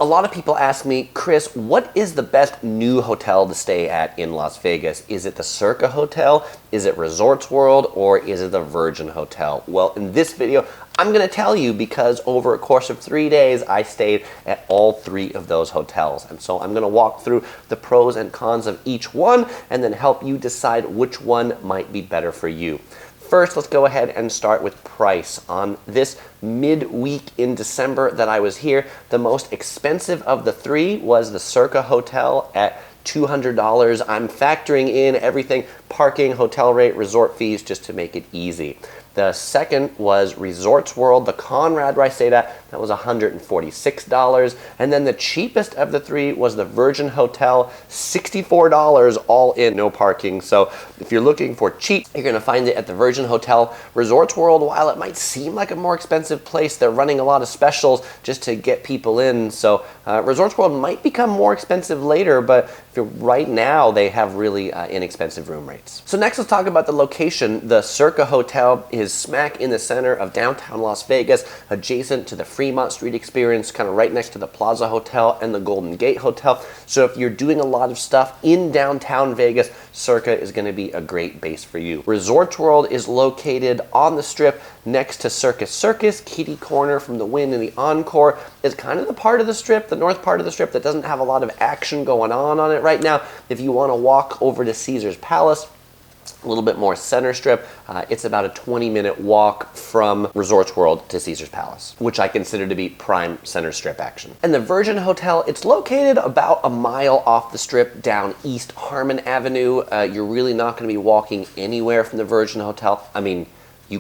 A lot of people ask me, Chris, what is the best new hotel to stay at in Las Vegas? Is it the Circa Hotel? Is it Resorts World? Or is it the Virgin Hotel? Well, in this video, I'm going to tell you because over a course of 3 days, I stayed at all 3 of those hotels. And so I'm going to walk through the pros and cons of each one and then help you decide which one might be better for you. First, let's go ahead and start with price. On this midweek in December that I was here, the most expensive of the 3 was the Circa Hotel at $200. I'm factoring in everything, parking, hotel rate, resort fees, just to make it easy. The second was Resorts World, the Conrad where I stayed at, that was $146. And then the cheapest of the 3 was the Virgin Hotel, $64 all in, no parking. So if you're looking for cheap, you're gonna find it at the Virgin Hotel. Resorts World, while it might seem like a more expensive place, they're running a lot of specials just to get people in. So Resorts World might become more expensive later, but right now they have really inexpensive room rates. So next let's talk about the location. The Circa Hotel is smack in the center of downtown Las Vegas, adjacent to the Fremont Street Experience, kind of right next to the Plaza Hotel and the Golden Gate Hotel. So if you're doing a lot of stuff in downtown Vegas, Circa is going to be a great base for you. Resorts World is located on the Strip next to Circus Circus. Kitty corner from the Wynn and the Encore is kind of the part of the Strip, the north part of the Strip, that doesn't have a lot of action going on it right now. If you want to walk over to Caesar's Palace, a little bit more center strip, it's about a 20-minute walk from Resorts World to Caesar's Palace, which I consider to be prime center strip action. And the Virgin Hotel, it's located about a mile off the Strip down East Harmon Avenue. You're really not going to be walking anywhere from the Virgin Hotel. I mean, you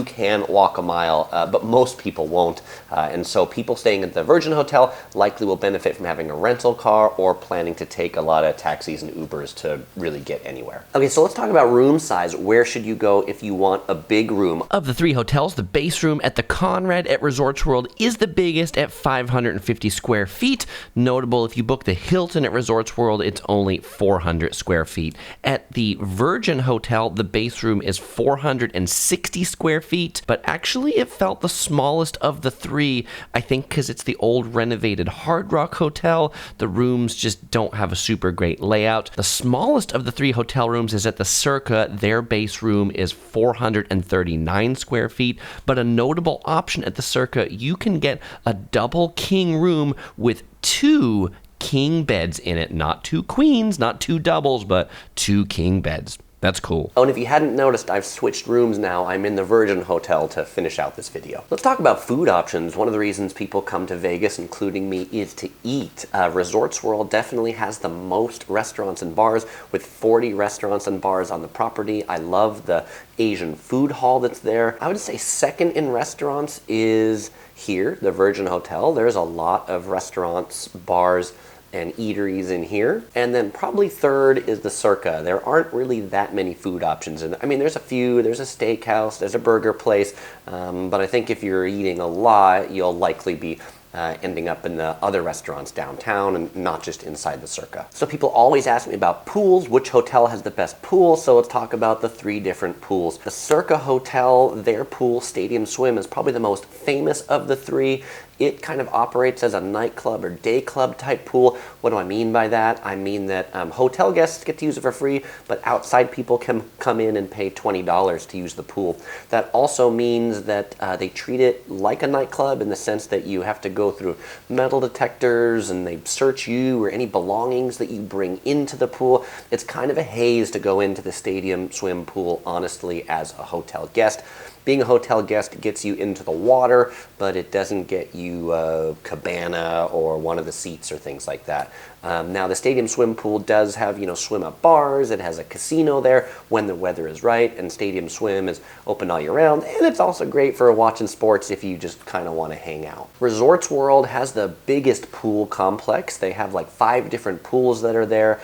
can walk a mile, but most people won't. And so people staying at the Virgin Hotel likely will benefit from having a rental car or planning to take a lot of taxis and Ubers to really get anywhere. Okay, so let's talk about room size. Where should you go if you want a big room? Of the 3 hotels, the base room at the Conrad at Resorts World is the biggest at 550 square feet. Notable, if you book the Hilton at Resorts World, it's only 400 square feet. At the Virgin Hotel, the base room is 460 square feet, but actually it felt the smallest of the 3, I think because it's the old renovated Hard Rock Hotel. The rooms just don't have a super great layout. The smallest of the 3 hotel rooms is at the Circa. Their base room is 439 square feet, but a notable option at the Circa, you can get a double king room with 2 king beds in it. Not 2 queens, not 2 doubles, but 2 king beds. That's cool. Oh, and if you hadn't noticed, I've switched rooms now. I'm in the Virgin Hotel to finish out this video. Let's talk about food options. One of the reasons people come to Vegas, including me, is to eat. Resorts World definitely has the most restaurants and bars, with 40 restaurants and bars on the property. I love the Asian food hall that's there. I would say second in restaurants is here, the Virgin Hotel. There's a lot of restaurants, bars, and eateries in here. And then probably third is the Circa. There aren't really that many food options. And I mean, there's a few, there's a steakhouse, there's a burger place, but I think if you're eating a lot, you'll likely be ending up in the other restaurants downtown and not just inside the Circa. So people always ask me about pools, which hotel has the best pool, so let's talk about the 3 different pools. The Circa Hotel, their pool, Stadium Swim, is probably the most famous of the 3. It kind of operates as a nightclub or day club type pool. What do I mean by that? I mean that hotel guests get to use it for free, but outside people can come in and pay $20 to use the pool. That also means that they treat it like a nightclub in the sense that you have to go through metal detectors and they search you or any belongings that you bring into the pool. It's kind of a haze to go into the Stadium Swim pool, honestly, as a hotel guest. Being a hotel guest gets you into the water, but it doesn't get you a cabana or one of the seats or things like that. Now the Stadium Swim Pool does have, swim-up bars. It has a casino there when the weather is right, and Stadium Swim is open all year round, and it's also great for watching sports if you just kind of want to hang out. Resorts World has the biggest pool complex. They have like 5 different pools that are there.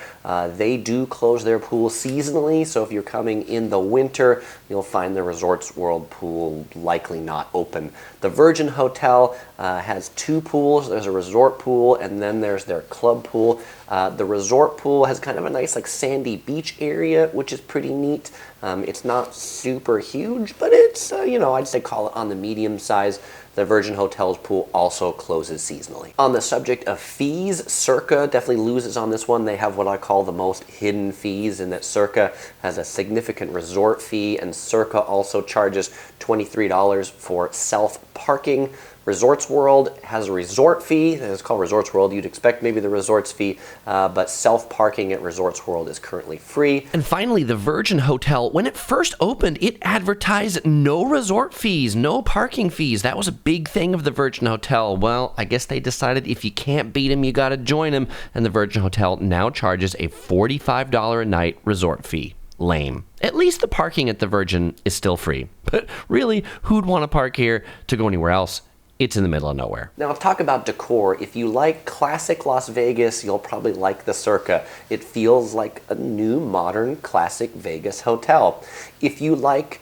They do close their pool seasonally, so if you're coming in the winter, you'll find the Resorts World pool likely not open. The Virgin Hotel has 2 pools. There's a resort pool, and then there's their club pool. The resort pool has kind of a nice sandy beach area, which is pretty neat. It's not super huge, but it's, I'd say call it on the medium size. The Virgin Hotel's pool also closes seasonally. On the subject of fees, Circa definitely loses on this one. They have what I call the most hidden fees, in that Circa has a significant resort fee, and Circa also charges $23 for self-parking. Resorts World has a resort fee. It's called Resorts World. You'd expect maybe the resorts fee, but self-parking at Resorts World is currently free. And finally, the Virgin Hotel, when it first opened, it advertised no resort fees, no parking fees. That was a big thing of the Virgin Hotel. Well, I guess they decided if you can't beat them, you got to join them. And the Virgin Hotel now charges a $45 a night resort fee. Lame. At least the parking at the Virgin is still free. But really, who'd want to park here to go anywhere else? It's in the middle of nowhere. Now, let's talk about decor. If you like classic Las Vegas, you'll probably like the Circa. It feels like a new, modern, classic Vegas hotel. If you like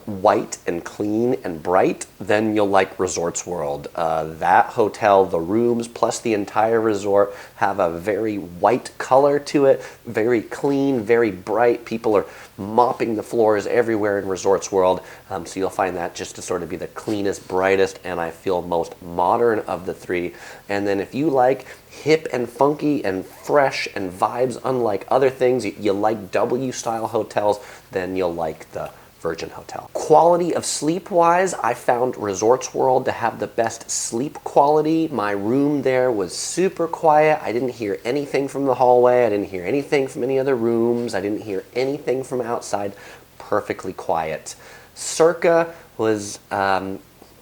white and clean and bright, then you'll like Resorts World. That hotel, the rooms, plus the entire resort have a very white color to it, very clean, very bright. People are mopping the floors everywhere in Resorts World, so you'll find that just to sort of be the cleanest, brightest, and I feel most modern of the three. And then if you like hip and funky and fresh and vibes unlike other things, you like W-style hotels, then you'll like the Virgin Hotel. Quality of sleep-wise, I found Resorts World to have the best sleep quality. My room there was super quiet. I didn't hear anything from the hallway. I didn't hear anything from any other rooms. I didn't hear anything from outside. Perfectly quiet. Circa was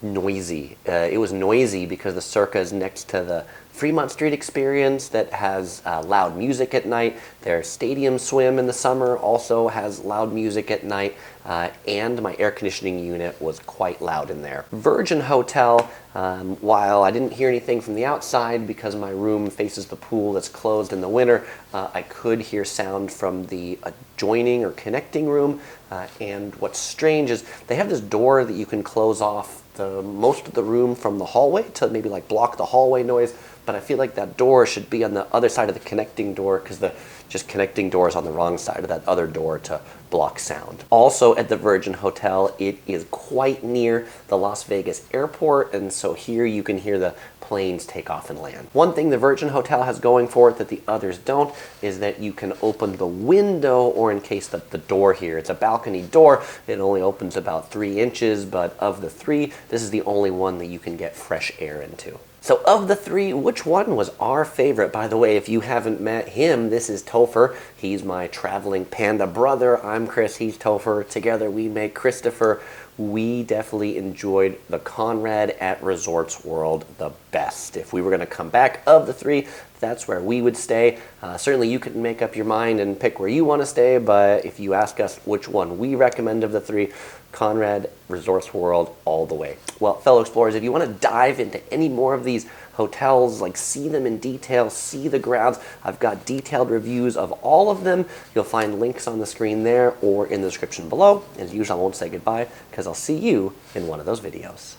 noisy. It was noisy because the Circa is next to the Fremont Street Experience that has loud music at night. Their stadium swim in the summer also has loud music at night, and my air conditioning unit was quite loud in there. Virgin Hotel, while I didn't hear anything from the outside because my room faces the pool that's closed in the winter, I could hear sound from the adjoining or connecting room, and what's strange is they have this door that you can close off most of the room from the hallway to maybe like block the hallway noise, but I feel like that door should be on the other side of the connecting door because the just connecting door is on the wrong side of that other door to block sound. Also at the Virgin Hotel, it is quite near the Las Vegas airport, and so here you can hear the planes take off and land. One thing the Virgin Hotel has going for it that the others don't is that you can open the window, or in case the door here, it's a balcony door, it only opens about 3 inches, but of the 3, this is the only one that you can get fresh air into. So of the 3, which one was our favorite? By the way, if you haven't met him, this is Topher. He's my traveling panda brother. I'm Chris, he's Topher. Together we make Christopher. We definitely enjoyed the Conrad at Resorts World the best. If we were going to come back of the 3, that's where we would stay. Certainly you can make up your mind and pick where you want to stay, but if you ask us which one we recommend of the 3, Conrad, Resorts World, all the way. Well, fellow explorers, if you want to dive into any more of these hotels, like see them in detail, see the grounds, I've got detailed reviews of all of them. You'll find links on the screen there or in the description below. As usual, I won't say goodbye because I'll see you in one of those videos.